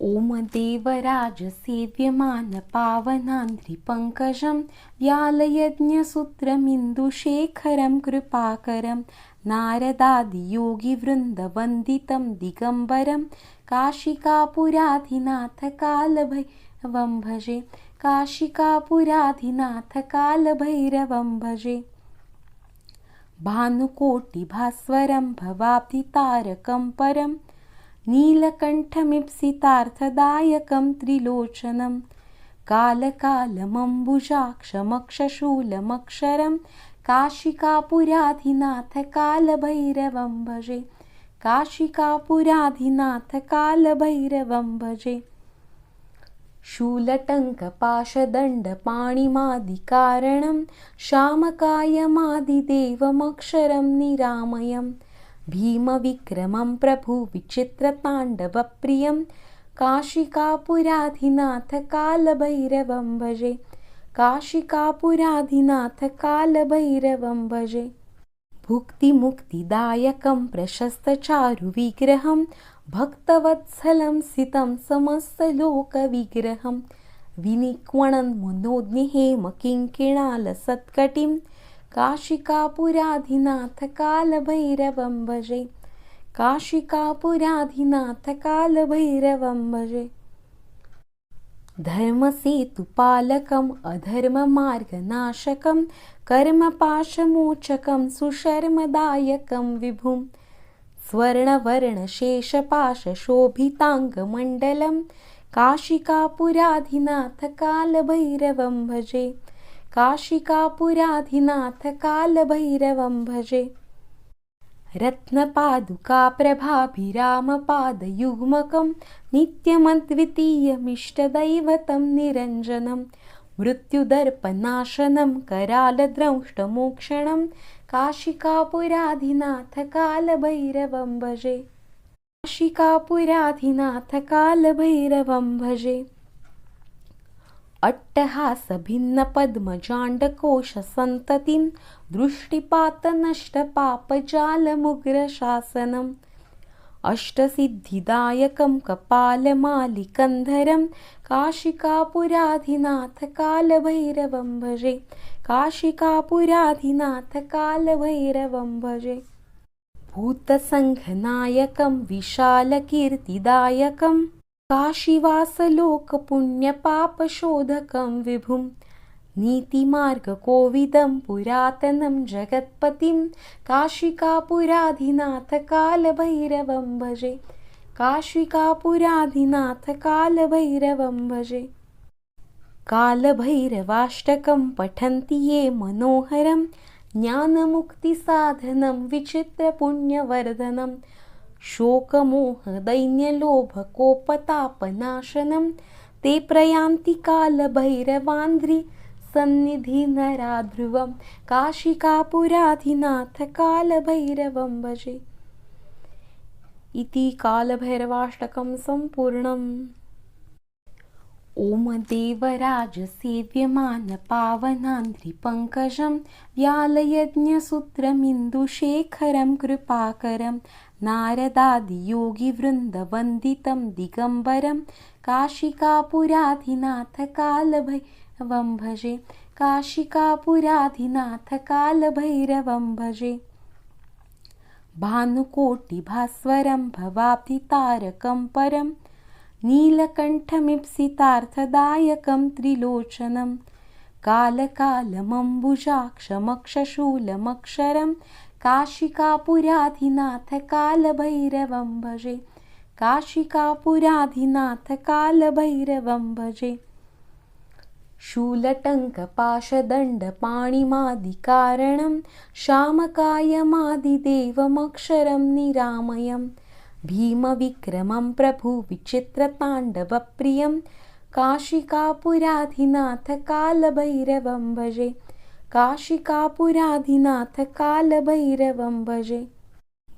ॐ देवराजसेव्यमानपावनान्द्रिपङ्कजं व्यालयज्ञसूत्रमिन्दुशेखरं कृपाकरं नारदादियोगिवृन्दवन्दितं दिगम्बरं काशिकापुराधिनाथकालभैरवं भजे। काशिकापुराधिनाथकालभैरवं भजे। भानुकोटिभास्वरं भवाब्धितारकं परं नीलकण्ठमीप्सितार्थदायकं त्रिलोचनं कालकालमम्बुजाक्षमक्षशूलमक्षरं काशिकापुराधिनाथकालभैरवं भजे। काशिकापुराधिनाथकालभैरवं भजे। शूलटङ्कपाशदण्डपाणिमादिकारणं शामकायमादिदेवमक्षरं निरामयं भीमविक्रमं प्रभुविचित्रताण्डवप्रियं काशिकापुराधिनाथकालभैरवं भजे। काशिकापुराधिनाथकालभैरवं भजे। भुक्तिमुक्तिदायकं प्रशस्तचारुविग्रहं भक्तवत्सलं सितं समस्तलोकविग्रहं विनिक्वणन् मनोज्ञहेमकिङ्किणालसत्कटिं काशिकापुराधिनाथकालभैरवं भजे। काशिकापुराधिनाथकालभैरवं भजे। धर्मसेतुपालकम् अधर्ममार्गनाशकं कर्मपाशमोचकं सुशर्मदायकं विभुं स्वर्णवर्णशेषपाशशोभिताङ्गमण्डलं काशिकापुराधिनाथकालभैरवं भजे। काशिकापुराधिनाथकालभैरवं भजे। रत्नपादुकाप्रभाभिरामपादयुग्मकं नित्यमद्वितीयमिष्टदैवतं निरञ्जनं मृत्युदर्पनाशनं करालद्रंष्टमोक्षणं काशिकापुराधिनाथकालभैरवं भजे। काशिकापुराधिनाथकालभैरवं भजे। अट्टहासभिन्नपद्मजाण्डकोशसन्ततिं दृष्टिपातनष्टपापजालमुग्रशासनम् अष्टसिद्धिदायकं कपालमालिकन्धरं काशिकापुराधिनाथकालभैरवं भजे। काशिकापुराधिनाथकालभैरवं भजे। भूतसङ्घनायकं विशालकीर्तिदायकं काशीवासलोकपुण्यपापशोधकं विभुं नीतिमार्गकोविदं पुरातनं जगत्पतिं काशिकापुराधिनाथकालभैरवं भजे। काशिकापुराधिनाथकालभैरवं भजे। कालभैरवाष्टकं पठन्ति ये मनोहरं ज्ञानमुक्तिसाधनं विचित्रपुण्यवर्धनं शोकमोहदैन्यलोभकोपतापनाशनं ते प्रयान्ति कालभैरवान्ध्रिसन्निधिनराध्रुवं काशिकापुराधिनाथकालभैरवं भजे। इति कालभैरवाष्टकं सम्पूर्णम्। ॐ देवराजसेव्यमानपावनान्द्रिपङ्कजं व्यालयज्ञसूत्रमिन्दुशेखरं कृपाकरं नारदादियोगिवृन्दवन्दितं दिगम्बरं काशिकापुराधिनाथकालभैरवं भजे। काशिकापुराधिनाथकालभैरवं भजे। भानुकोटिभास्वरं भवाब्धितारकं परं नीलकण्ठमीप्सितार्थदायकं त्रिलोचनं कालकालमम्बुजाक्षमक्षशूलमक्षरं काशिकापुराधिनाथकालभैरवं भजे। काशिकापुराधिनाथकालभैरवं भजे। शूलटङ्कपाशदण्डपाणिमादिकारणं शामकायमादिदेवमक्षरं निरामयं भीमविक्रमं प्रभुविचित्रताण्डवप्रियं काशिकापुराधिनाथकालभैरवं भजे। काशिकापुराधिनाथकालभैरवं भजे।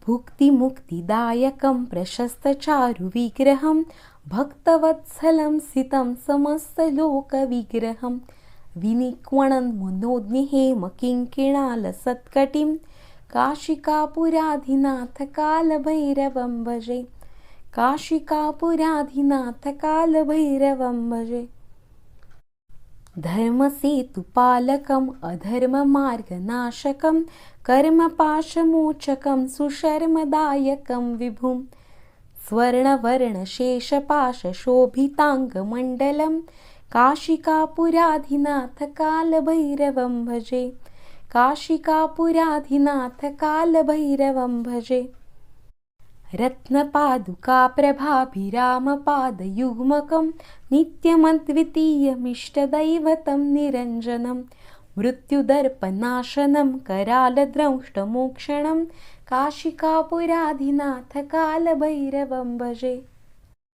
भुक्तिमुक्तिदायकं प्रशस्तचारुविग्रहं भक्तवत्सलं सितं समस्तलोकविग्रहं विनिक्वणन् मनोज्ञहेमकिङ्किणालसत्कटिं काशिकापुराधिनाथकालभैरवं भजे। काशिकापुराधिनाथ कालभैरवं भजे। धर्मसेतुपालकम् अधर्ममार्गनाशकं कर्मपाशमोचकं सुशर्मदायकं विभुं स्वर्णवर्णशेषपाशशोभिताङ्गमण्डलं काशिकापुराधिनाथ कालभैरवं भजे। काशिकापुराधिनाथ कालभैरवं भजे। रत्नपादुकाप्रभाभिरामपादयुग्मकं नित्यमद्वितीयमिष्टदैवतं निरञ्जनं मृत्युदर्पनाशनं करालद्रंष्टमोक्षणं काशिकापुराधिनाथ कालभैरवं भजे।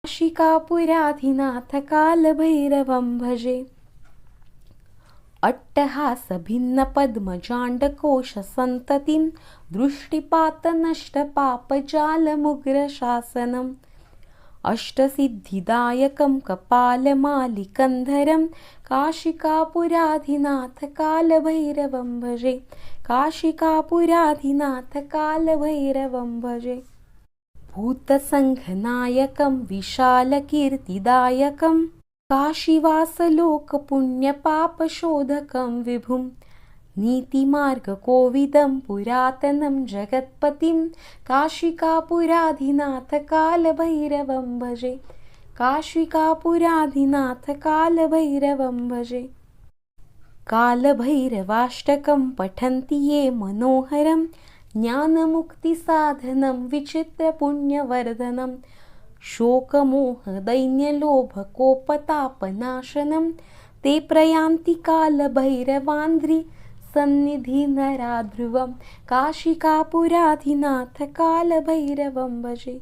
काशिकापुराधिनाथ कालभैरवं भजे। अट्टहासभिन्नपद्मजाण्डकोशसन्ततिं दृष्टिपातनष्टपापजालमुग्रशासनम् अष्टसिद्धिदायकं कपालमालिकन्धरं काशिकापुराधिनाथ कालभैरवं भजे। काशिकापुराधिनाथ कालभैरवं भजे। भूतसङ्घनायकं विशालकीर्तिदायकं काशीवासलोकपुण्यपापशोधकं विभुं नीतिमार्गकोविदं पुरातनं जगत्पतिं काशिकापुराधिनाथ कालभैरवं भजे। काशिकापुराधिनाथ कालभैरवं भजे। कालभैरवाष्टकं पठन्ति ये मनोहरं ज्ञानमुक्तिसाधनं विचित्रपुण्यवर्धनं शोकमोहदैन्यलोभकोपतापनाशनं ते प्रयान्ति कालभैरवान्ध्रि सन्निधिनराध्रुवं काशिकापुराधिनाथ कालभैरवं भजे।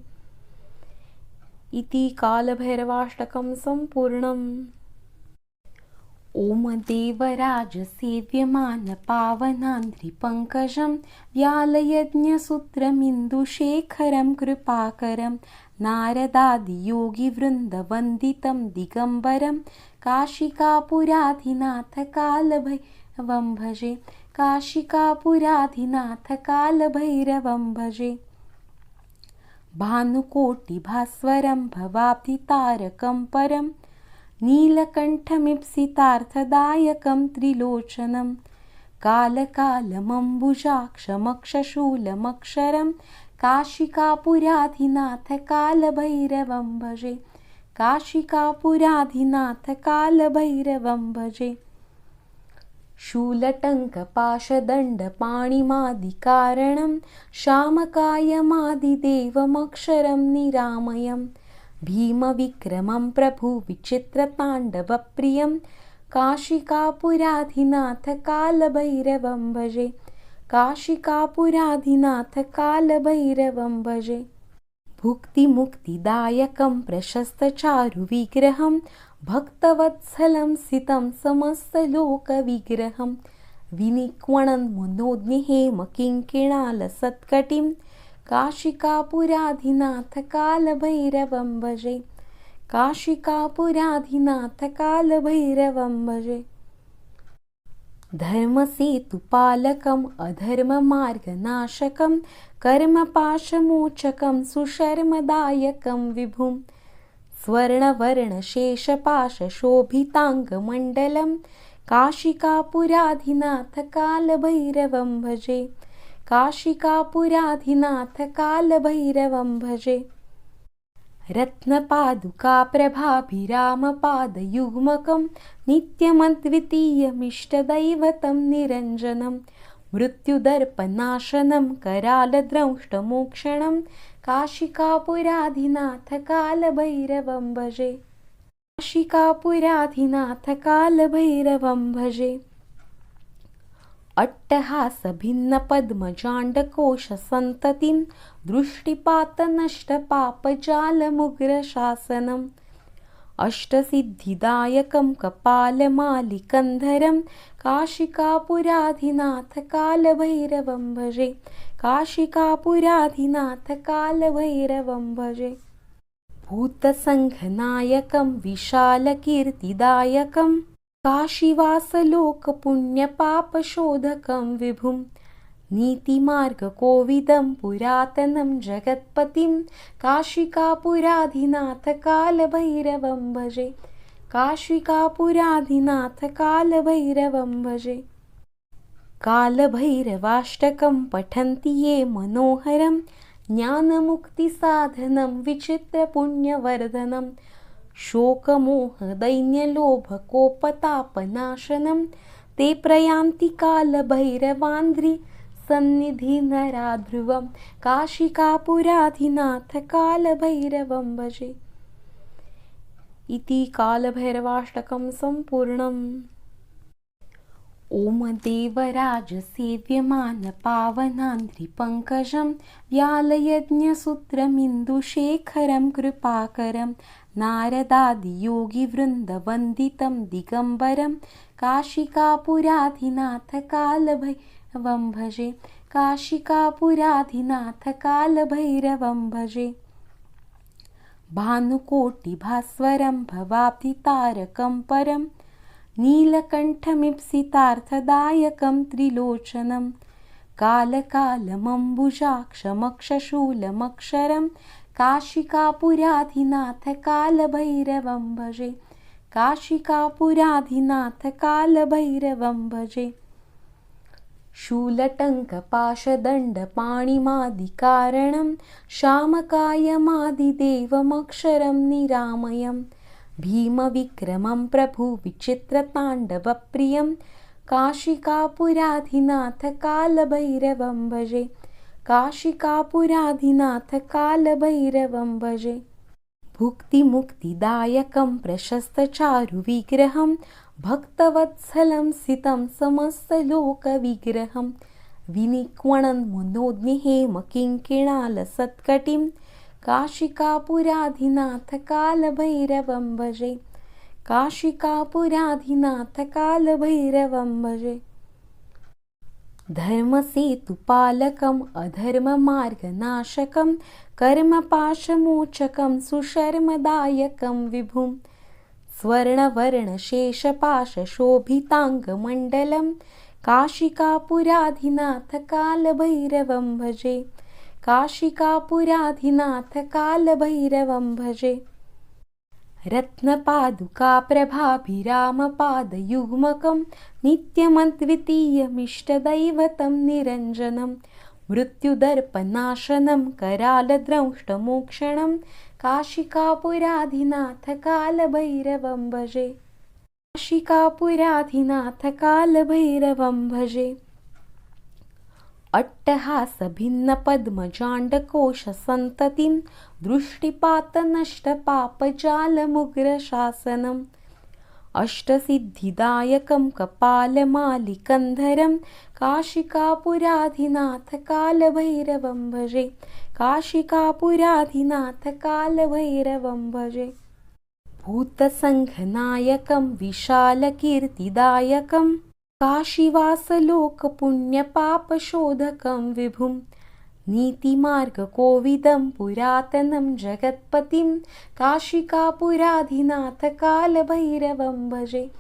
इति कालभैरवाष्टकं सम्पूर्णम्। ॐ देवराजसेव्यमानपावनान्ध्रिपङ्कजं व्यालयज्ञसूत्रमिन्दुशेखरं कृपाकरं नारदादियोगिवृन्दवन्दितं दिगम्बरं काशिकापुराधिनाथ कालभैरवं भजे। काशिकापुराधिनाथ कालभैरवं भजे। भानुकोटिभास्वरं भवाब्धितारकं परं नीलकण्ठमीप्सितार्थदायकं त्रिलोचनं कालकालमम्बुजाक्षमक्षशूलमक्षरं काशिकापुराधिनाथ कालभैरवं भजे। काशिकापुराधिनाथ कालभैरवं भजे। शूलटङ्कपाशदण्डपाणिमादिकारणं शामकायमादिदेवमक्षरं निरामयं भीमविक्रमं प्रभुविचित्रताण्डवप्रियं काशिकापुराधिनाथ कालभैरवं भजे। काशिकापुराधिनाथ कालभैरवं भजे। भुक्तिमुक्तिदायकं प्रशस्तचारुविग्रहं भक्तवत्सलं सितं समस्तलोकविग्रहं विनिक्वणन् मनोज्ञहेमकिङ्किणालसत्कटिं काशिकापुराधिनाथ कालभैरवं भजे। काशिकापुराधिनाथ कालभैरवं भजे। धर्मसेतुपालकम् अधर्ममार्गनाशकं कर्मपाशमोचकं सुशर्मदायकं विभुं स्वर्णवर्णशेषपाशशोभिताङ्गमण्डलं काशिकापुराधिनाथ कालभैरवं भजे। काशिकापुराधिनाथ कालभैरवं भजे। रत्नपादुकाप्रभाभिरामपादयुग्मकं नित्यमद्वितीयमिष्टदैवतं निरञ्जनं मृत्युदर्पनाशनं करालद्रंष्टमोक्षणं काशिकापुराधिनाथ कालभैरवं भजे। काशिकापुराधिनाथ कालभैरवं भजे। अट्टहासभिन्नपद्मजाण्डकोशसन्ततिं दृष्टिपातनष्टपापजालमुग्रशासनम् अष्टसिद्धिदायकं कपालमालिकन्धरं काशिकापुराधिनाथ कालभैरवं भजे। काशिकापुराधिनाथ कालभैरवं भजे। भूतसङ्घनायकं विशालकीर्तिदायकं काशीवासलोकपुण्यपापशोधकं विभुं नीतिमार्गकोविदं पुरातनं जगत्पतिं काशिकापुराधिनाथ कालभैरवं भजे। काशिकापुराधिनाथ कालभैरवं भजे। कालभैरवाष्टकं पठन्ति ये मनोहरं ज्ञानमुक्तिसाधनं विचित्रपुण्यवर्धनं शोकमोहदैन्यलोभकोपतापनाशनं ते प्रयान्ति कालभैरवान्ध्रि सन्निधि नराध्रुवं काशिकापुराधिनाथ कालभैरवं भजे। इति कालभैरवाष्टकं सम्पूर्णम्। ॐ देवराजसेव्यमानपावनान्ध्रिपङ्कजं व्यालयज्ञसूत्रमिन्दुशेखरं कृपाकरं नारदादियोगिवृन्दवन्दितं दिगम्बरं काशिकापुराधिनाथ कालभैरवं भजे। काशिकापुराधिनाथ कालभैरवं भजे। भानुकोटिभास्वरं भवाब्धितारकं परं नीलकण्ठमीप्सितार्थदायकं त्रिलोचनं कालकालमम्बुजाक्षमक्षशूलमक्षरं काशिकापुराधिनाथ कालभैरवं भजे। काशिकापुराधिनाथ कालभैरवं भजे। शूलटङ्कपाशदण्डपाणिमादिकारणं शामकायमादिदेवमक्षरं निरामयं भीमविक्रमं प्रभुविचित्रताण्डवप्रियं काशिकापुराधिनाथ कालभैरवं भजे। काशिकापुराधिनाथ कालभैरवं भजे। भुक्तिमुक्तिदायकं प्रशस्तचारुविग्रहं भक्तवत्सलं सितं समस्तलोकविग्रहं विनिक्वणं मनोज्ञहेमकिङ्किणालसत्कटिं काशिकापुराधिनाथ कालभैरवं भजे। काशिकापुराधिनाथ कालभैरवं भजे। धर्मसेतुपालकम् अधर्ममार्गनाशकं कर्मपाशमोचकं सुशर्मदायकं विभुं स्वर्णवर्णशेषपाशशोभिताङ्गमण्डलं काशिकापुराधिनाथ कालभैरवं भजे। काशिकापुराधिनाथ कालभैरवं भजे। रत्नपादुकाप्रभाभिरामपादयुग्मकं नित्यमद्वितीयमिष्टदैवतं निरञ्जनं मृत्युदर्पनाशनं करालद्रंष्टमोक्षणं काशिकापुराधिनाथ कालभैरवं भजे। काशिकापुराधिनाथ कालभैरवं भजे। अट्टहासभिन्नपद्मजाण्डकोशसन्ततिं दृष्टिपातनष्टपापजालमुग्रशासनम् अष्टसिद्धिदायकं कपालमालिकन्धरं काशिकापुराधिनाथ कालभैरवं भजे। काशिकापुराधिनाथ कालभैरवं भजे। भूतसङ्घनायकं विशालकीर्तिदायकं काशीवासलोकपुण्यपापशोधकं विभुं नीतिमार्गकोविदं पुरातनं जगत्पतिं काशिकापुराधिनाथ कालभैरवं भजे।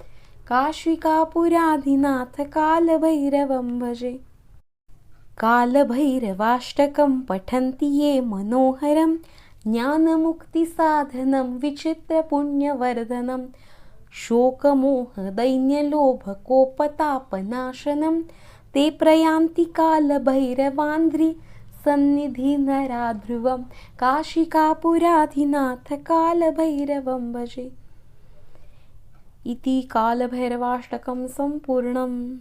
काशिकापुराधिनाथ कालभैरवं भजे। कालभैरवाष्टकं पठन्ति ये मनोहरं ज्ञानमुक्तिसाधनं विचित्रपुण्यवर्धनं शोकमोहदैन्यलोभकोपतापनाशनं ते प्रयान्ति कालभैरवान्ध्रि सन्निधि नराध्रुवं काशिकापुराधिनाथ कालभैरवं भजे। इति कालभैरवाष्टकं सम्पूर्णम्।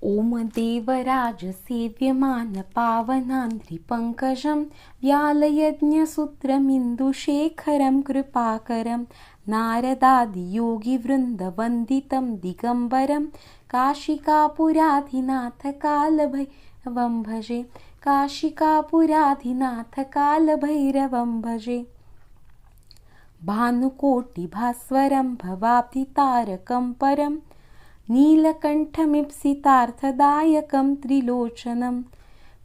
ॐ देवराजसेव्यमानपावनान्ध्रिपङ्कजं व्यालयज्ञसूत्रमिन्दुशेखरं कृपाकरं नारदादियोगिवृन्दवन्दितं दिगम्बरं काशिकापुराधिनाथ कालभैरवं भजे। काशिकापुराधिनाथ कालभैरवं भजे। भानुकोटिभास्वरं भवाब्धितारकं परं नीलकण्ठमीप्सितार्थदायकं त्रिलोचनं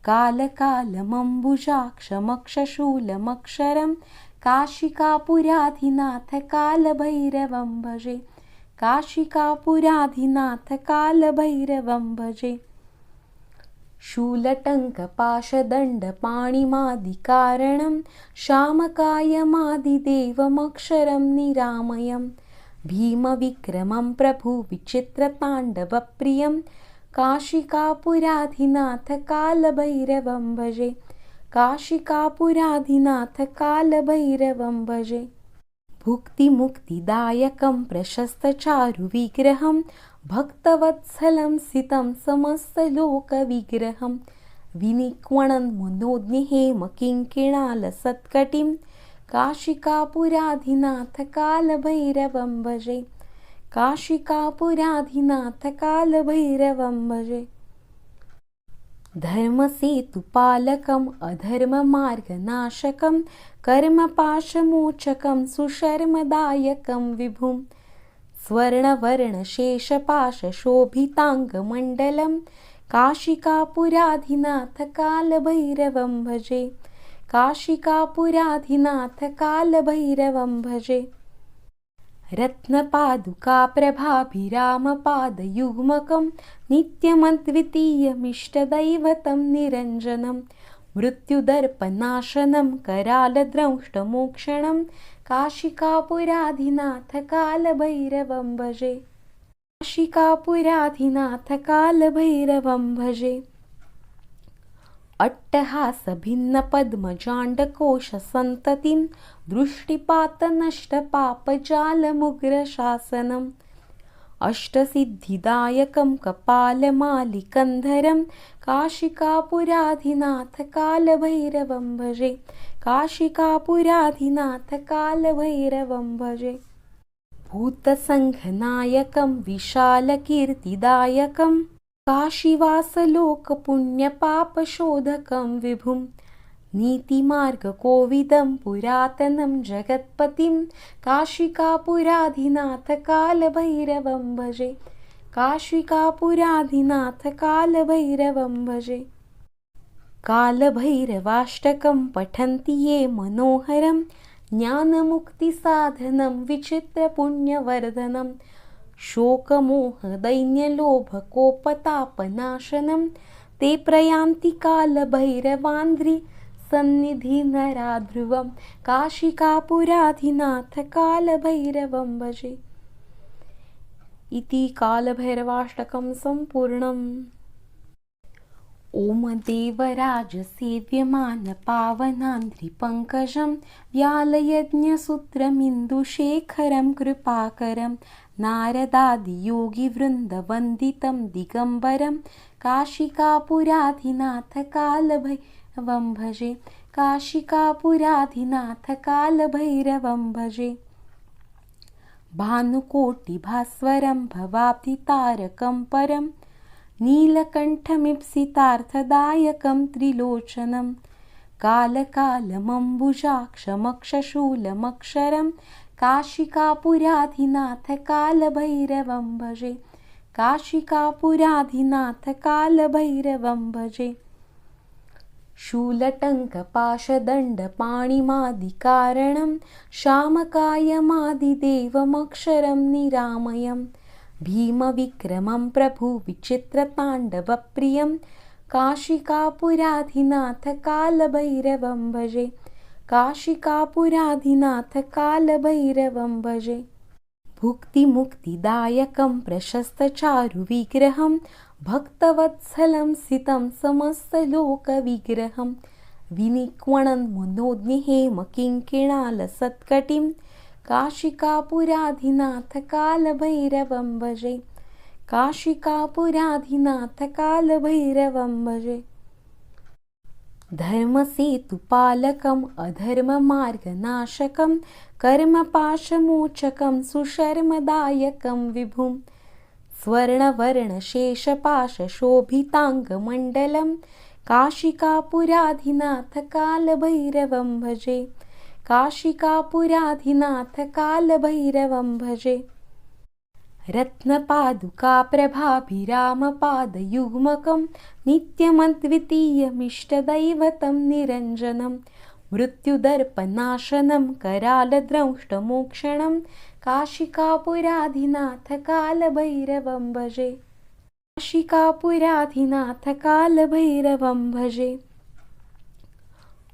कालकालमम्बुजाक्षमक्षशूलमक्षरं काशिकापुराधिनाथ कालभैरवं भजे। काशिकापुराधिनाथ कालभैरवं भजे। शूलटङ्कपाशदण्डपाणिमादिकारणं श्यामकायमादिदेवमक्षरं निरामयं भीमविक्रमं प्रभुविचित्रताण्डवप्रियं काशिकापुराधिनाथकालभैरवं भजे काशिकापुराधिनाथकालभैरवं भजे भुक्तिमुक्तिदायकं प्रशस्तचारुविग्रहं भक्तवत्सलं सितं समस्तलोकविग्रहं विनिक्वणन् मनोज्ञहेमकिङ्किणालसत्कटिं काशिकापुराधिनाथकालभैरवं भजे काशिकापुराधिनाथकालभैरवं भजे धर्मसेतुपालकम् अधर्ममार्गनाशकं कर्मपाशमोचकं सुशर्मदायकं विभुं स्वर्णवर्णशेषपाशशोभिताङ्गमण्डलं काशिकापुराधिनाथकालभैरवं भजे काशिकापुराधिनाथकालभैरवं भजे रत्नपादुकाप्रभाभिरामपादयुग्मकं नित्यमद्वितीयमिष्टदैवतं निरञ्जनं मृत्युदर्पनाशनं करालद्रंष्टमोक्षणं काशिकापुराधिनाथकालभैरवं भजे काशिकापुराधिनाथकालभैरवं भजे अट्टहासभिन्नपद्मजाण्डकोशसन्ततिं दृष्टिपातनष्टपापजालमुग्रशासनम् अष्टसिद्धिदायकं कपालमालिकन्धरं काशिकापुराधिनाथकालभैरवं भजे काशिकापुराधिनाथकालभैरवं भजे भूतसङ्घनायकं विशालकीर्तिदायकं काशीवासलोकपुण्यपापशोधकं विभुं नीतिमार्गकोविदं पुरातनं जगत्पतिं काशिकापुराधिनाथकालभैरवं भजे काशिकापुराधिनाथकालभैरवं भजे कालभैरवाष्टकं पठन्ति ये मनोहरं ज्ञानमुक्तिसाधनं विचित्रपुण्यवर्धनं शोकमोहदैन्यलोभकोपतापनाशनं ते प्रयान्ति कालभैरवान्ध्रि सन्निधिनराध्रुवं काशिकापुराधिनाथकालभैरवं भजे इति कालभैरवाष्टकं सम्पूर्णम्। ॐ देवराजसेव्यमानपावनान्ध्रिपङ्कजं व्यालयज्ञसूत्रमिन्दुशेखरं कृपाकरं नारदादियोगिवृन्दवन्दितं दिगम्बरं काशिकापुराधिनाथकालभैरवं भजे काशिकापुराधिनाथकालभैरवं भजे भानुकोटिभास्वरं भवाब्धितारकं परं नीलकण्ठमीप्सितार्थदायकं त्रिलोचनं कालकालमम्बुजाक्षमक्षशूलमक्षरं काशिकापुराधिनाथकालभैरवं भजे काशिकापुराधिनाथकालभैरवं भजे शूलटङ्कपाशदण्डपाणिमादिकारणं श्यामकायमादिदेवमक्षरं निरामयं भीमविक्रमं प्रभुविचित्रताण्डवप्रियं काशिकापुराधिनाथकालभैरवं भजे काशिकापुराधिनाथकालभैरवं भजे भुक्तिमुक्तिदायकं प्रशस्तचारुविग्रहं भक्तवत्सलं सितं समस्तलोकविग्रहं विनिक्वणन् मनोज्ञहेमकिङ्किणालसत्कटिं काशिकापुराधिनाथकालभैरवं भजे काशिकापुराधिनाथकालभैरवं भजे धर्मसेतुपालकम् अधर्ममार्गनाशकं कर्मपाशमोचकं सुशर्मदायकं विभुं स्वर्णवर्णशेषपाशशोभिताङ्गमण्डलं काशिकापुराधिनाथकालभैरवं भजे काशिकापुराधिनाथकालभैरवं भजे रत्नपादुकाप्रभाभिरामपादयुग्मकं नित्यमद्वितीयमिष्टदैवतं निरञ्जनं मृत्युदर्पनाशनं करालद्रंष्टमोक्षणं काशिकापुराधिनाथकालभैरवं भजे। काशिकापुराधिनाथ कालभैरवं भजे।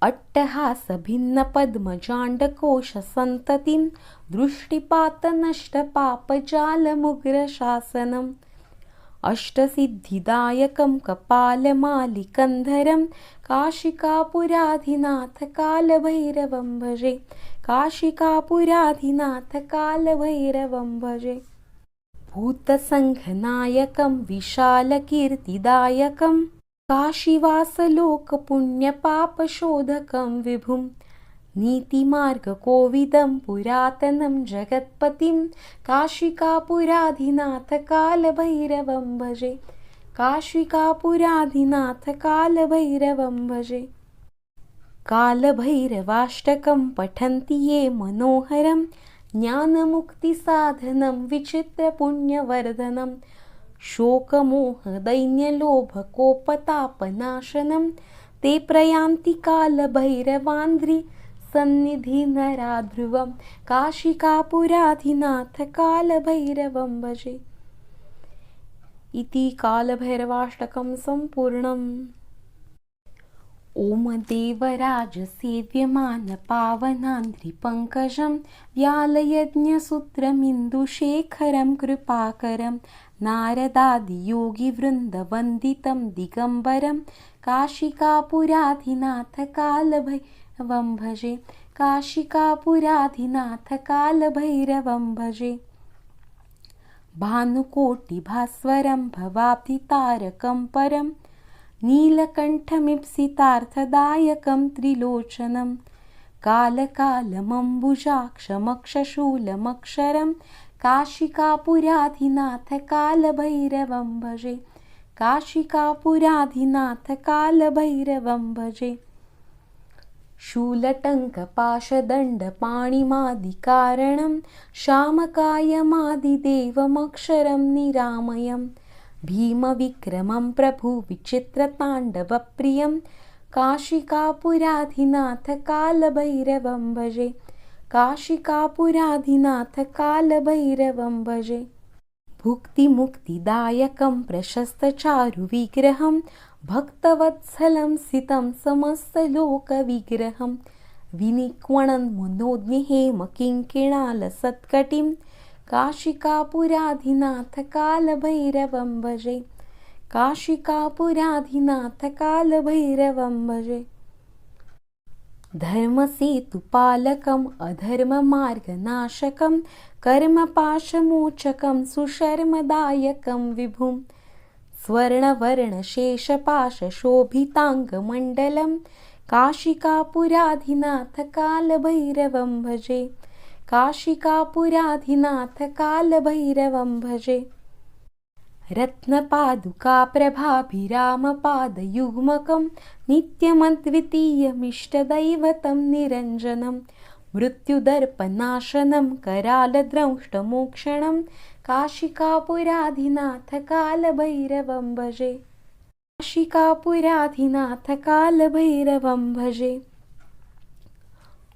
अट्टहासभिन्नपद्मजाण्डकोशसन्ततिं दृष्टिपातनष्टपापजालमुग्रशासनम् अष्टसिद्धिदायकं कपालमालिकन्धरं काशिकापुराधिनाथ कालभैरवं भजे। काशिकापुराधिनाथ कालभैरवं भजे। भूतसङ्घनायकं विशालकीर्तिदायकं काशीवासलोकपुण्यपापशोधकं विभुं नीतिमार्गकोविदं पुरातनं जगत्पतिं काशिकापुराधिनाथ कालभैरवं भजे। काशिकापुराधिनाथ कालभैरवं भजे। कालभैरवाष्टकं पठन्ति ये मनोहरं ज्ञानमुक्तिसाधनं विचित्रपुण्यवर्धनं शोकमोहदैन्यलोभकोपतापनाशनं ते प्रयान्ति कालभैरवान्द्रि सन्निधिनराध्रुवं काशिकापुराधिनाथ कालभैरवं भजे। इति कालभैरवाष्टकं सम्पूर्णम्। ॐ देवराजसेव्यमानपावनान्द्रिपङ्कजं व्यालयज्ञसूत्रमिन्दुशेखरं कृपाकरं नारदादियोगिवृन्दवन्दितं दिगम्बरं काशिकापुराधिनाथ कालभैरवं भजे। काशिकापुराधिनाथ कालभैरवं भजे। भानुकोटिभास्वरं भवाब्धितारकं परं नीलकण्ठमीप्सितार्थदायकं त्रिलोचनं कालकालमम्बुजाक्षमक्षशूलमक्षरं काशिकापुराधिनाथ कालभैरवं भजे। काशिकापुराधिनाथ कालभैरवं भजे। शूलटङ्कपाशदण्डपाणिमादिकारणं शामकायमादिदेवमक्षरं निरामयं भीमविक्रमं प्रभुविचित्रताण्डवप्रियं काशिकापुराधिनाथ कालभैरवं भजे। काशिकापुराधिनाथ कालभैरवं भजे। भुक्तिमुक्तिदायकं प्रशस्तचारुविग्रहं भक्तवत्सलं सितं समस्तलोकविग्रहं विनिक्वणन् मनोज्ञहेमकिङ्किणालसत्कटिं काशिकापुराधिनाथ कालभैरवं भजे। काशिकापुराधिनाथ कालभैरवं भजे। धर्मसेतुपालकम् अधर्ममार्गनाशकं कर्मपाशमोचकं सुशर्मदायकं विभुं स्वर्णवर्णशेषपाशशोभिताङ्गमण्डलं काशिकापुराधिनाथ कालभैरवं भजे। काशिकापुराधिनाथ कालभैरवं भजे। रत्नपादुकाप्रभाभिरामपादयुग्मकं नित्यमद्वितीयमिष्टदैवतं निरञ्जनं मृत्युदर्पनाशनं करालद्रंष्टमोक्षणं काशिकापुराधिनाथ कालभैरवं भजे। काशिकापुराधिनाथ कालभैरवं भजे।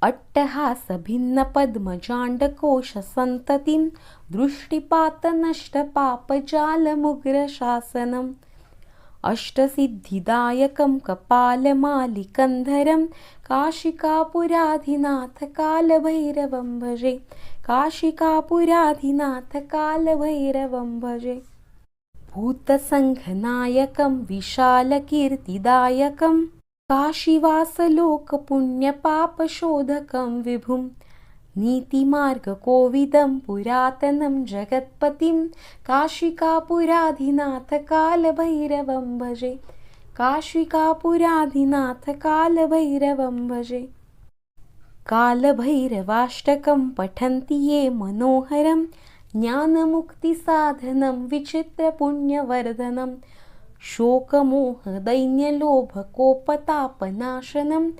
अट्टहासभिन्नपद्मजाण्डकोशसन्ततिं दृष्टिपातनष्टपापजालमुग्रशासनम् अष्टसिद्धिदायकं कपालमालिकन्धरं काशिकापुराधिनाथ कालभैरवं भजे। काशिकापुराधिनाथ कालभैरवं भजे। भूतसङ्घनायकं विशालकीर्तिदायकं काशीवासलोकपुण्यपापशोधकं विभुं नीतिमार्गकोविदं पुरातनं जगत्पतिं काशिकापुराधिनाथ कालभैरवं भजे। काशिकापुराधिनाथ कालभैरवं भजे। कालभैरवाष्टकं पठन्ति ये मनोहरं ज्ञानमुक्तिसाधनं विचित्रपुण्यवर्धनं शोकमोहदैन्यलोभकोपतापनाशनं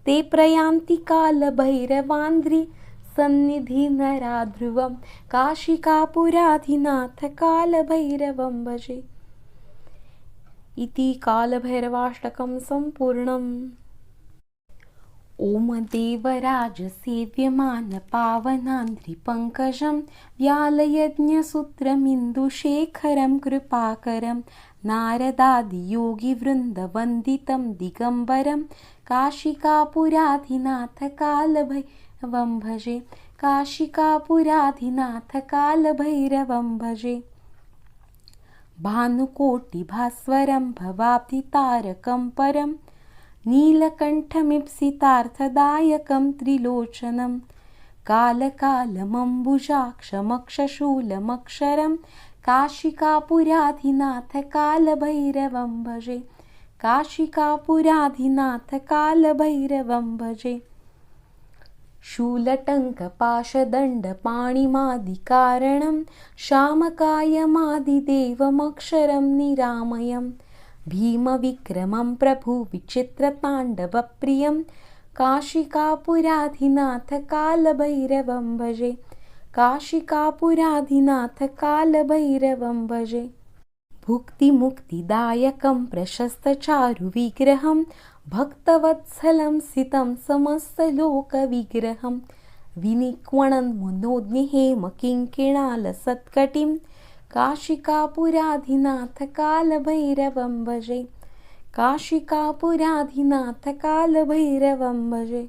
ते प्रयान्ति कालभैरवान्द्रि सन्निधिनराध्रुवं काशिकापुराधिनाथ कालभैरवं भजे। इति कालभैरवाष्टकं सम्पूर्णम्। ॐ देवराजसेव्यमानपावनान्द्रिपङ्कजं व्यालयज्ञसूत्रमिन्दुशेखरं कृपाकरं नारदादियोगिवृन्दवन्दितं दिगम्बरं काशिकापुराधिनाथकालभैरवं भजे काशिकापुराधिनाथकालभैरवं भजे भानुकोटिभास्वरं भवाब्धितारकं परं नीलकण्ठमीप्सितार्थदायकं त्रिलोचनं कालकालमम्बुजाक्षमक्षशूलमक्षरं काशिकापुराधिनाथकालभैरवं भजे काशिकापुराधिनाथकालभैरवं भजे शूलटङ्कपाशदण्डपाणिमादिकारणं शामकायमादिदेवमक्षरं निरामयम् भीमविक्रमं प्रभुविचित्रताण्डवप्रियं काशिकापुराधिनाथकालभैरवं भजे काशिकापुराधिनाथकालभैरवं भजे भुक्तिमुक्तिदायकं प्रशस्तचारुविग्रहं भक्तवत्सलं सितं समस्तलोकविग्रहं विनिक्वणन् मनोज्ञहेमकिङ्किणालसत्कटिं काशिकापुराधिनाथकालभैरवं भजे काशिकापुराधिनाथकालभैरवं भजे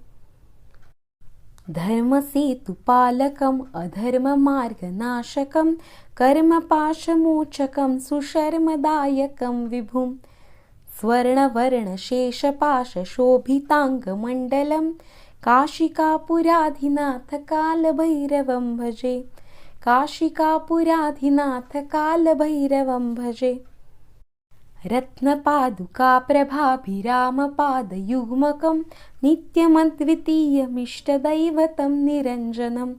धर्मसेतुपालकम् अधर्ममार्गनाशकं कर्मपाशमोचकं सुशर्मदायकं विभुं स्वर्णवर्णशेषपाशशोभिताङ्गमण्डलं काशिकापुराधिनाथकालभैरवं भजे काशिकापुराधिनाथकालभैरवं भजे रत्नपादुकाप्रभाभिरामपादयुग्मकं नित्यमद्वितीयमिष्टदैवतं निरञ्जनं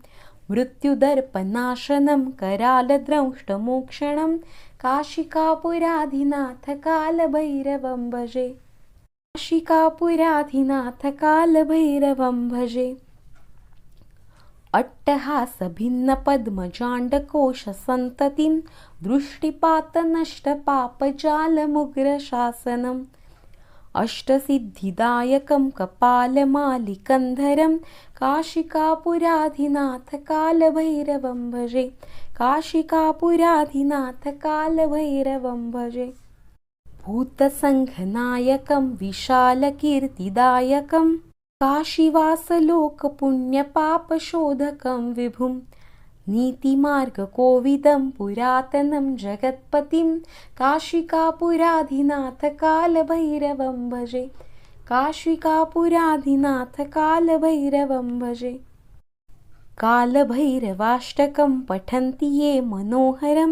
मृत्युदर्पनाशनं करालद्रंष्टमोक्षणं काशिकापुराधिनाथकालभैरवं भजे काशिकापुराधिनाथकालभैरवं भजे अट्टहासभिन्नपद्मजाण्डकोशसन्ततिं दृष्टिपातनष्टपापजालमुग्रशासनम् अष्टसिद्धिदायकं कपालमालिकन्धरं काशिकापुराधिनाथकालभैरवं भजे काशिकापुराधिनाथकालभैरवं भजे भूतसङ्घनायकं विशालकीर्तिदायकं काशीवासलोकपुण्यपापशोधकं विभुं नीतिमार्गकोविदं पुरातनं जगत्पतिं काशिकापुराधिनाथकालभैरवं भजे काशिकापुराधिनाथकालभैरवं भजे कालभैरवाष्टकं पठन्ति ये मनोहरं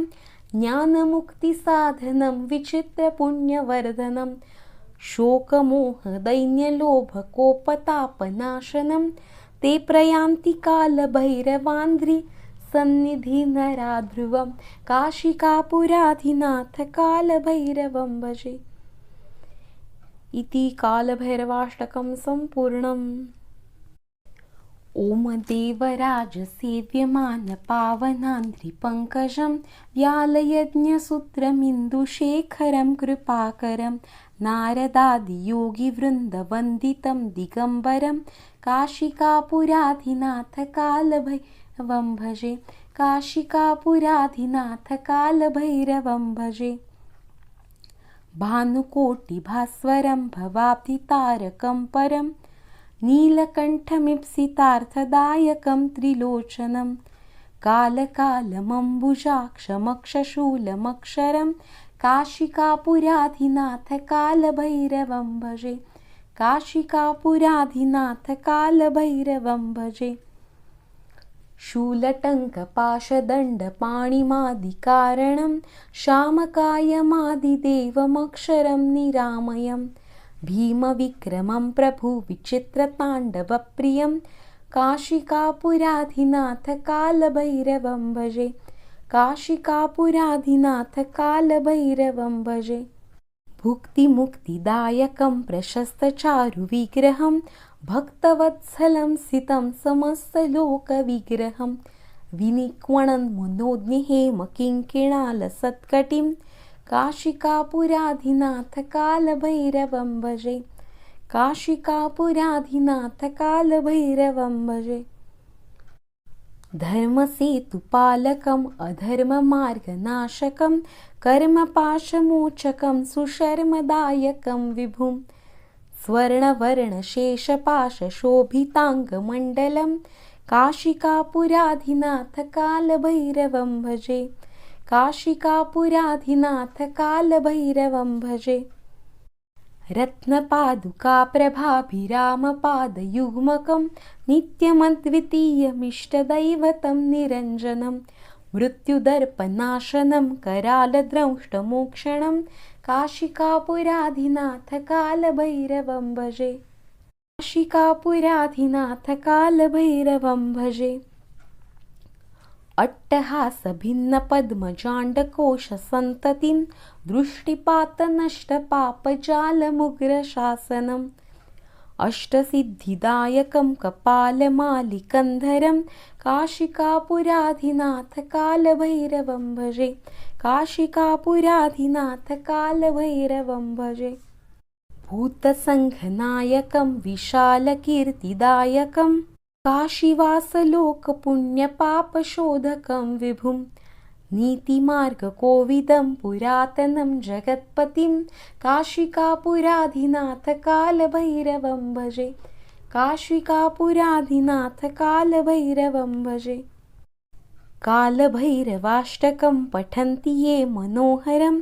ज्ञानमुक्तिसाधनं विचित्रपुण्यवर्धनं शोकमोहदैन्यलोभकोपतापनाशनं ते प्रयान्ति कालभैरवान्द्रिसन्निधिनराध्रुवं काशिकापुराधिनाथकालभैरवं भजे इति कालभैरवाष्टकं सम्पूर्णम्। ॐ देवराजसेव्यमानपावनान्द्रिपङ्कजं व्यालयज्ञसूत्रमिन्दुशेखरं कृपाकरं नारदादियोगिवृन्दवन्दितं दिगम्बरं काशिकापुराधिनाथकालभैरवं भजे काशिकापुराधिनाथकालभैरवं भजे भानुकोटिभास्वरं भवाब्धितारकं परं नीलकण्ठमीप्सितार्थदायकं त्रिलोचनं कालकालमम्बुजाक्षमक्षशूलमक्षरं काशिकापुराधिनाथकालभैरवं भजे काशिकापुराधिनाथकालभैरवं भजे शूलटङ्कपाशदण्डपाणिमादिकारणं शामकायमादिदेवमक्षरं निरामयम् भीमविक्रमं प्रभुविचित्रताण्डवप्रियं काशिकापुराधिनाथकालभैरवं भजे काशिकापुराधिनाथकालभैरवं भजे भुक्तिमुक्तिदायकं प्रशस्तचारुविग्रहं भक्तवत्सलं सितं समस्तलोकविग्रहं विनिक्वणन् मनोज्ञहेमकिङ्किणालसत्कटिं काशिकापुराधिनाथकालभैरवं भजे काशिकापुराधिनाथ कालभैरवं भजे। धर्मसेतुपालकम् अधर्ममार्गनाशकं कर्मपाशमोचकं सुशर्मदायकं विभुं स्वर्णवर्णशेषपाशशोभिताङ्गमण्डलं काशिकापुराधिनाथ कालभैरवं भजे। काशिकापुराधिनाथ कालभैरवं भजे। रत्नपादुकाप्रभाभिरामपादयुग्मकं नित्यमद्वितीयमिष्टदैवतं निरञ्जनं मृत्युदर्पनाशनं करालद्रंष्टमोक्षणं काशिकापुराधिनाथ कालभैरवं भजे। काशिकापुराधिनाथ कालभैरवं भजे। अट्टहासभिन्नपद्मजाण्डकोशसन्ततिं दृष्टिपातनष्टपापजालमुग्रशासनम् अष्टसिद्धिदायकं कपालमालिकन्धरं काशिकापुराधिनाथ कालभैरवं भजे। काशिकापुराधिनाथ कालभैरवं भजे। भूतसङ्घनायकं विशालकीर्तिदायकं काशीवासलोकपुण्यपापशोधकं विभुं नीतिमार्गकोविदं पुरातनं जगत्पतिं काशिकापुराधिनाथ कालभैरवं भजे। काशिकापुराधिनाथ कालभैरवं भजे। कालभैरवाष्टकं पठन्ति ये मनोहरं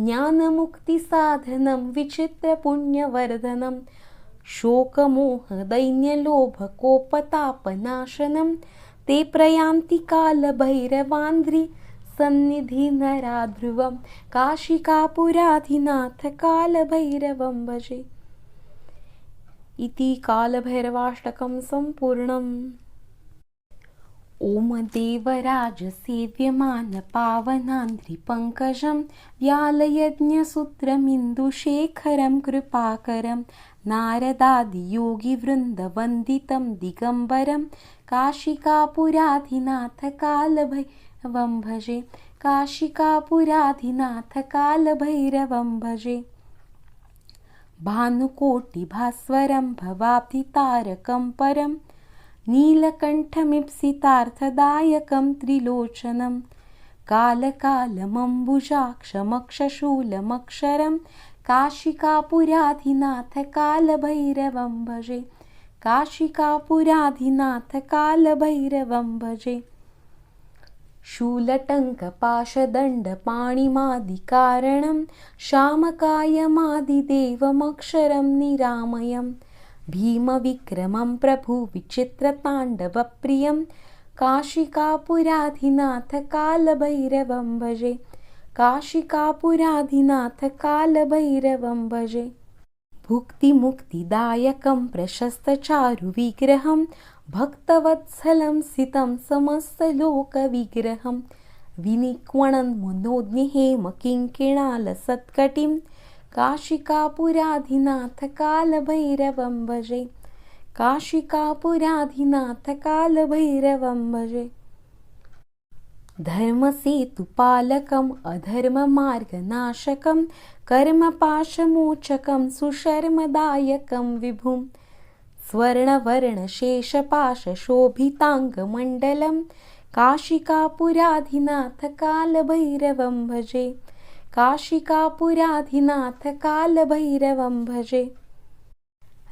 ज्ञानमुक्तिसाधनं विचित्रपुण्यवर्धनं शोकमोहदैन्यलोभकोपतापनाशनं ते प्रयान्ति कालभैरवान्ध्रि सन्निधिनराध्रुवं काशिकापुराधिनाथ कालभैरवं भजे। इति कालभैरवाष्टकं सम्पूर्णम्। ॐ देवराजसेव्यमानपावनान्ध्रिपङ्कजं व्यालयज्ञसूत्रमिन्दुशेखरं कृपाकरं नारदादियोगिवृन्दवन्दितं दिगम्बरं काशिकापुराधिनाथ कालभैरवं भजे। काशिकापुराधिनाथ कालभैरवं भजे। भानुकोटिभास्वरं भवाब्धितारकं परं नीलकण्ठमीप्सितार्थदायकं त्रिलोचनं कालकालमम्बुजाक्षमक्षशूलमक्षरं काशिकापुराधिनाथ कालभैरवं भजे। काशिकापुराधिनाथ कालभैरवं भजे। शूलटङ्कपाशदण्डपाणिमादिकारणं शामकायमादिदेवमक्षरं निरामयं भीमविक्रमं प्रभुविचित्रताण्डवप्रियं काशिकापुराधिनाथ कालभैरवं भजे। काशिकापुराधिनाथ कालभैरवं भजे। भुक्तिमुक्तिदायकं प्रशस्तचारुविग्रहं भक्तवत्सलं सितं समस्तलोकविग्रहं विनिक्वणन् मनोज्ञहेमकिङ्किणालसत्कटिं काशिकापुराधिनाथ कालभैरवं भजे। काशिकापुराधिनाथ कालभैरवं भजे। धर्मसेतुपालकम् अधर्ममार्गनाशकं कर्मपाशमोचकं सुशर्मदायकं विभुं स्वर्णवर्णशेषपाशशोभिताङ्गमण्डलं काशिकापुराधिनाथ कालभैरवं भजे। काशिकापुराधिनाथ कालभैरवं भजे।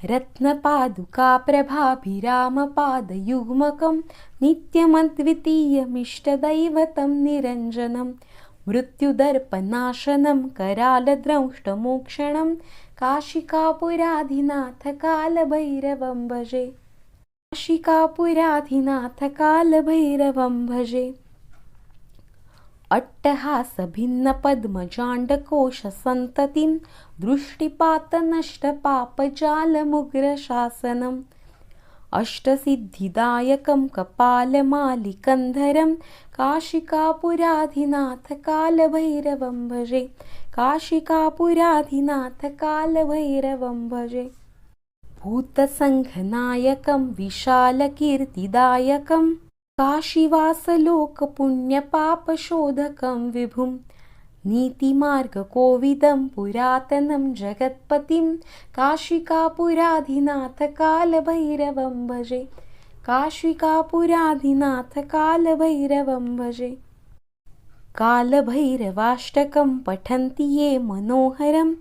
रत्नपादुकाप्रभाभिरामपादयुग्मकं नित्यमद्वितीयमिष्टदैवतं निरञ्जनं मृत्युदर्पनाशनं करालद्रंष्टमोक्षणं काशिकापुराधिनाथ कालभैरवं भजे। काशिकापुराधिनाथ कालभैरवं भजे। अट्टहासभिन्नपद्मजाण्डकोशसन्ततिं दृष्टिपातनष्टपापजालमुग्रशासनम् अष्टसिद्धिदायकं कपालमालिकन्धरं काशिकापुराधिनाथ कालभैरवं भजे। काशिकापुराधिनाथ कालभैरवं भजे। भूतसङ्घनायकं विशालकीर्तिदायकं काशीवासलोकपुण्यपापशोधकं विभुं नीतिमार्गकोविदं पुरातनं जगत्पतिं काशिकापुराधिनाथ कालभैरवं भजे। काशिकापुराधिनाथ कालभैरवं भजे। कालभैरवाष्टकं पठन्ति ये मनोहरं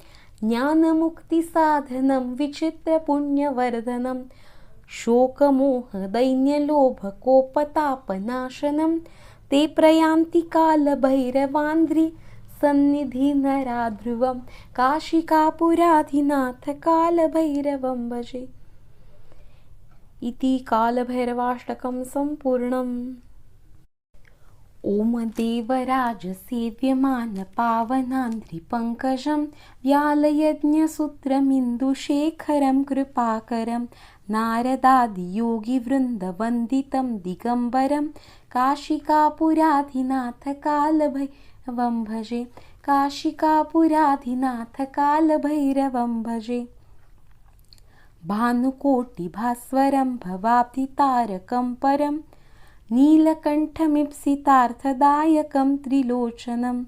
ज्ञानमुक्तिसाधनं विचित्रपुण्यवर्धनं शोकमोहदैन्यलोभकोपतापनाशनं ते प्रयान्ति कालभैरवान्ध्री सन्निधि नराध्रुवं काशिकापुराधिनाथ कालभैरवं भजे। इति कालभैरवाष्टकं सम्पूर्णम्। ॐ देवराज सेव्यमान पावनान्ध्रिपङ्कजं व्यालयज्ञसूत्रमिन्दुशेखरं कृपाकरं नारदादियोगिवृन्दवन्दितं दिगम्बरं काशिकापुराधिनाथ कालभैरवं भजे। काशिकापुराधिनाथ कालभैरवं भजे। भानुकोटिभास्वरं भवाब्धितारकं परं नीलकण्ठमीप्सितार्थदायकं त्रिलोचनं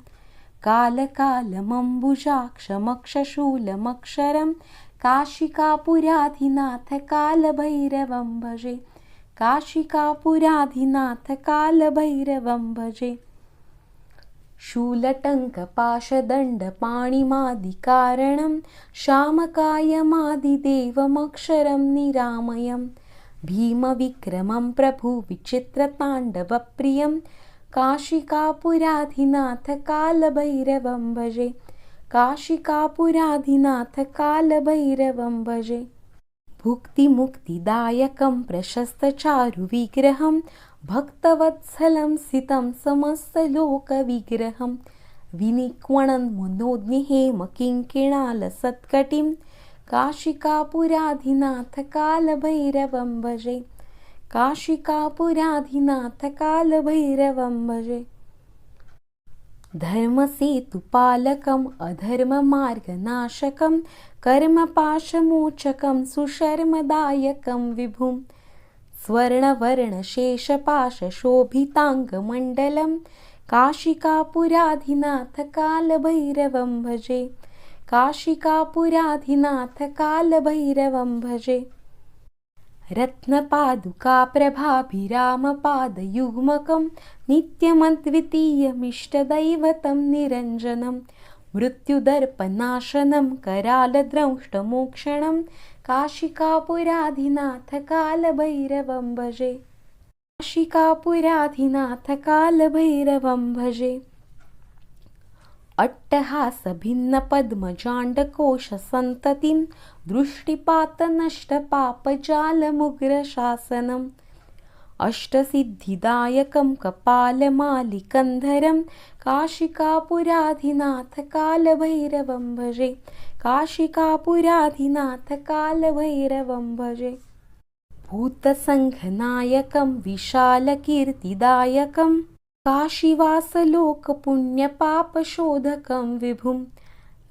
कालकालमम्बुजाक्षमक्षशूलमक्षरं काशिकापुराधिनाथ कालभैरवं भजे। काशिकापुराधिनाथ कालभैरवं भजे। शूलटङ्कपाशदण्डपाणिमादिकारणं शामकायमादिदेवमक्षरं निरामयम् भीमविक्रमं प्रभुविचित्रताण्डवप्रियं काशिकापुराधिनाथ कालभैरवं भजे। काशिकापुराधिनाथ कालभैरवं भजे। भुक्तिमुक्तिदायकं प्रशस्तचारुविग्रहं भक्तवत्सलं सितं समस्तलोकविग्रहं विनिक्वणन् मनोज्ञहेमकिङ्किणालसत्कटिं काशिकापुराधिनाथ कालभैरवं भजे। काशिकापुराधिनाथ कालभैरवं भजे। धर्मसेतुपालकम् अधर्ममार्गनाशकं कर्मपाशमोचकं सुशर्मदायकं विभुं स्वर्णवर्णशेषपाशशोभिताङ्गमण्डलं काशिकापुराधिनाथ कालभैरवं भजे। काशिकापुराधिनाथ कालभैरवं भजे। रत्नपादुकाप्रभाभिरामपादयुग्मकं नित्यमद्वितीयमिष्टदैवतं निरञ्जनं मृत्युदर्पनाशनं करालद्रंष्टमोक्षणं काशिकापुराधिनाथ कालभैरवं भजे। काशिकापुराधिनाथ कालभैरवं भजे। अट्टहासभिन्नपद्मजाण्डकोशसन्ततिं दृष्टिपातनष्टपापजालमुग्रशासनम् अष्टसिद्धिदायकं कपालमालिकन्धरं काशिकापुराधिनाथ कालभैरवं भजे। काशिकापुराधिनाथ कालभैरवं भजे। भूतसङ्घनायकं विशालकीर्तिदायकं काशीवासलोकपुण्यपापशोधकं विभुं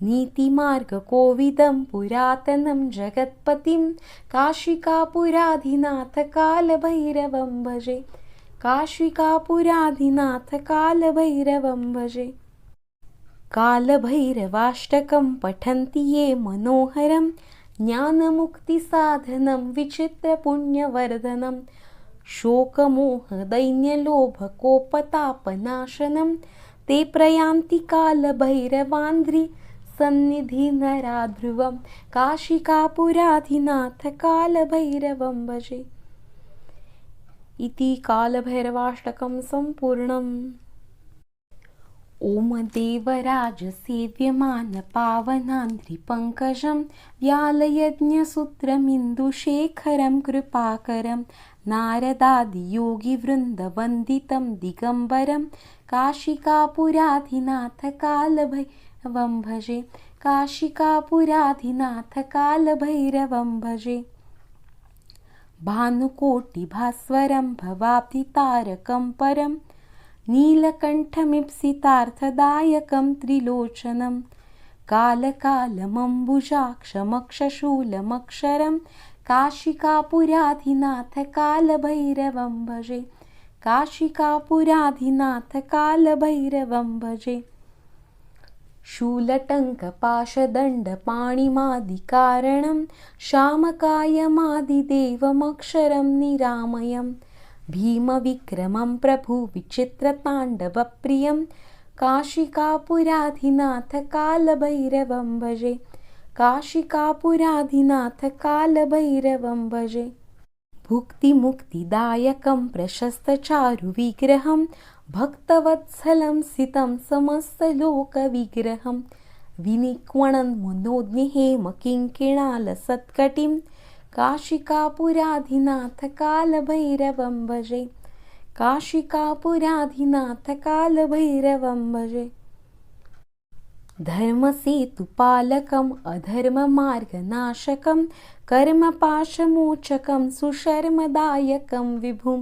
नीतिमार्गकोविदं पुरातनं जगत्पतिं काशिकापुराधिनाथ कालभैरवं भजे। काशिकापुराधिनाथ कालभैरवं भजे। कालभैरवाष्टकं पठन्ति ये मनोहरं ज्ञानमुक्तिसाधनं विचित्रपुण्यवर्धनं शोकमोहदैन्यलोभकोपतापनाशनं ते प्रयान्ति कालभैरवान्ध्री सन्निधि नराध्रुवं काशिकापुराधिनाथ कालभैरवं भजे। इति कालभैरवाष्टकं सम्पूर्णम्। ॐ देवराज सेव्यमान पावनान्ध्रिपङ्कजं व्यालयज्ञसूत्रमिन्दुशेखरं कृपाकरं नारदादियोगिवृन्दवन्दितं दिगम्बरं काशिकापुराधिनाथ कालभैरवं भजे। काशिकापुराधिनाथ कालभैरवं भजे। भानुकोटिभास्वरं भवाब्धितारकं परं नीलकण्ठमीप्सितार्थदायकं त्रिलोचनं कालकालमम्बुजाक्षमक्षशूलमक्षरं काशिकापुराधिनाथ कालभैरवं भजे। काशिकापुराधिनाथ कालभैरवं भजे। शूलटङ्कपाशदण्डपाणिमादिकारणं श्यामकायमादिदेवमक्षरं निरामयं भीमविक्रमं प्रभुविचित्रताण्डवप्रियं काशिकापुराधिनाथकालभैरवं भजे काशिकापुराधिनाथकालभैरवं भजे भुक्तिमुक्तिदायकं प्रशस्तचारुविग्रहं भक्तवत्सलं सितं समस्तलोकविग्रहं विनिक्वणं मनोज्ञहेमकिङ्किणालसत्कटिं काशिकापुराधिनाथकालभैरवं भजे काशिकापुराधिनाथकालभैरवं भजे धर्मसेतुपालकम् अधर्ममार्गनाशकं कर्मपाशमोचकं सुशर्मदायकं विभुं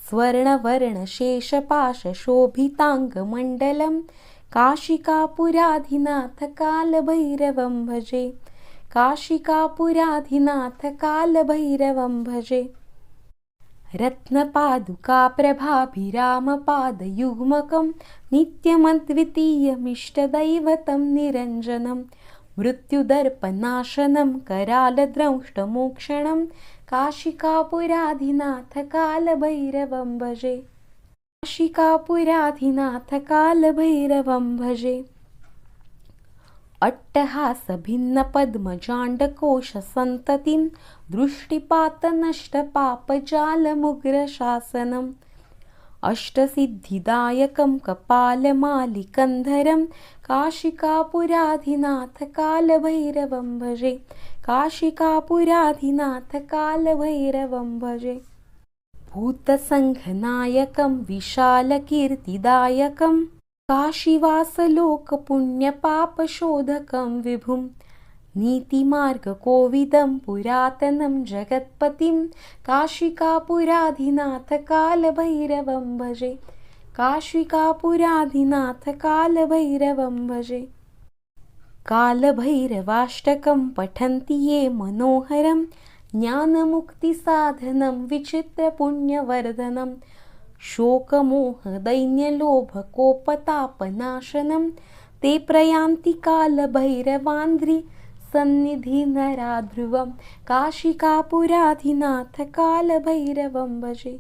स्वर्णवर्णशेषपाशशोभिताङ्गमण्डलं काशिकापुराधिनाथकालभैरवं भजे काशिकापुराधिनाथकालभैरवं भजे रत्नपादुकाप्रभाभिरामपादयुग्मकं नित्यमद्वितीयमिष्टदैवतं निरञ्जनं मृत्युदर्पनाशनं करालद्रंष्टमोक्षणं काशिकापुराधिनाथकालभैरवं भजे काशिकापुराधिनाथकालभैरवं भजे अट्टहासभिन्नपद्मजाण्डकोशसन्ततिं दृष्टिपातनष्टपापजालमुग्रशासनम् अष्टसिद्धिदायकं कपालमालिकन्धरं काशिकापुराधिनाथकालभैरवं भजे काशिकापुराधिनाथकालभैरवं भजे भूतसङ्घनायकं विशालकीर्तिदायकं काशीवासलोकपुण्यपापशोधकं विभुं नीतिमार्गकोविदं पुरातनं जगत्पतिं काशिकापुराधिनाथकालभैरवं भजे काशिकापुराधिनाथकालभैरवं भजे कालभैरवाष्टकं पठन्ति ये मनोहरं ज्ञानमुक्तिसाधनं विचित्रपुण्यवर्धनं शोकमोहदैन्यलोभकोपतापनाशनं ते प्रयान्ति कालभैरवान्ध्रि सन्निधिनरा ध्रुवं काशिकापुराधिनाथकालभैरवं भजे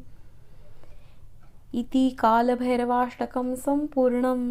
इति कालभैरवाष्टकं सम्पूर्णम्।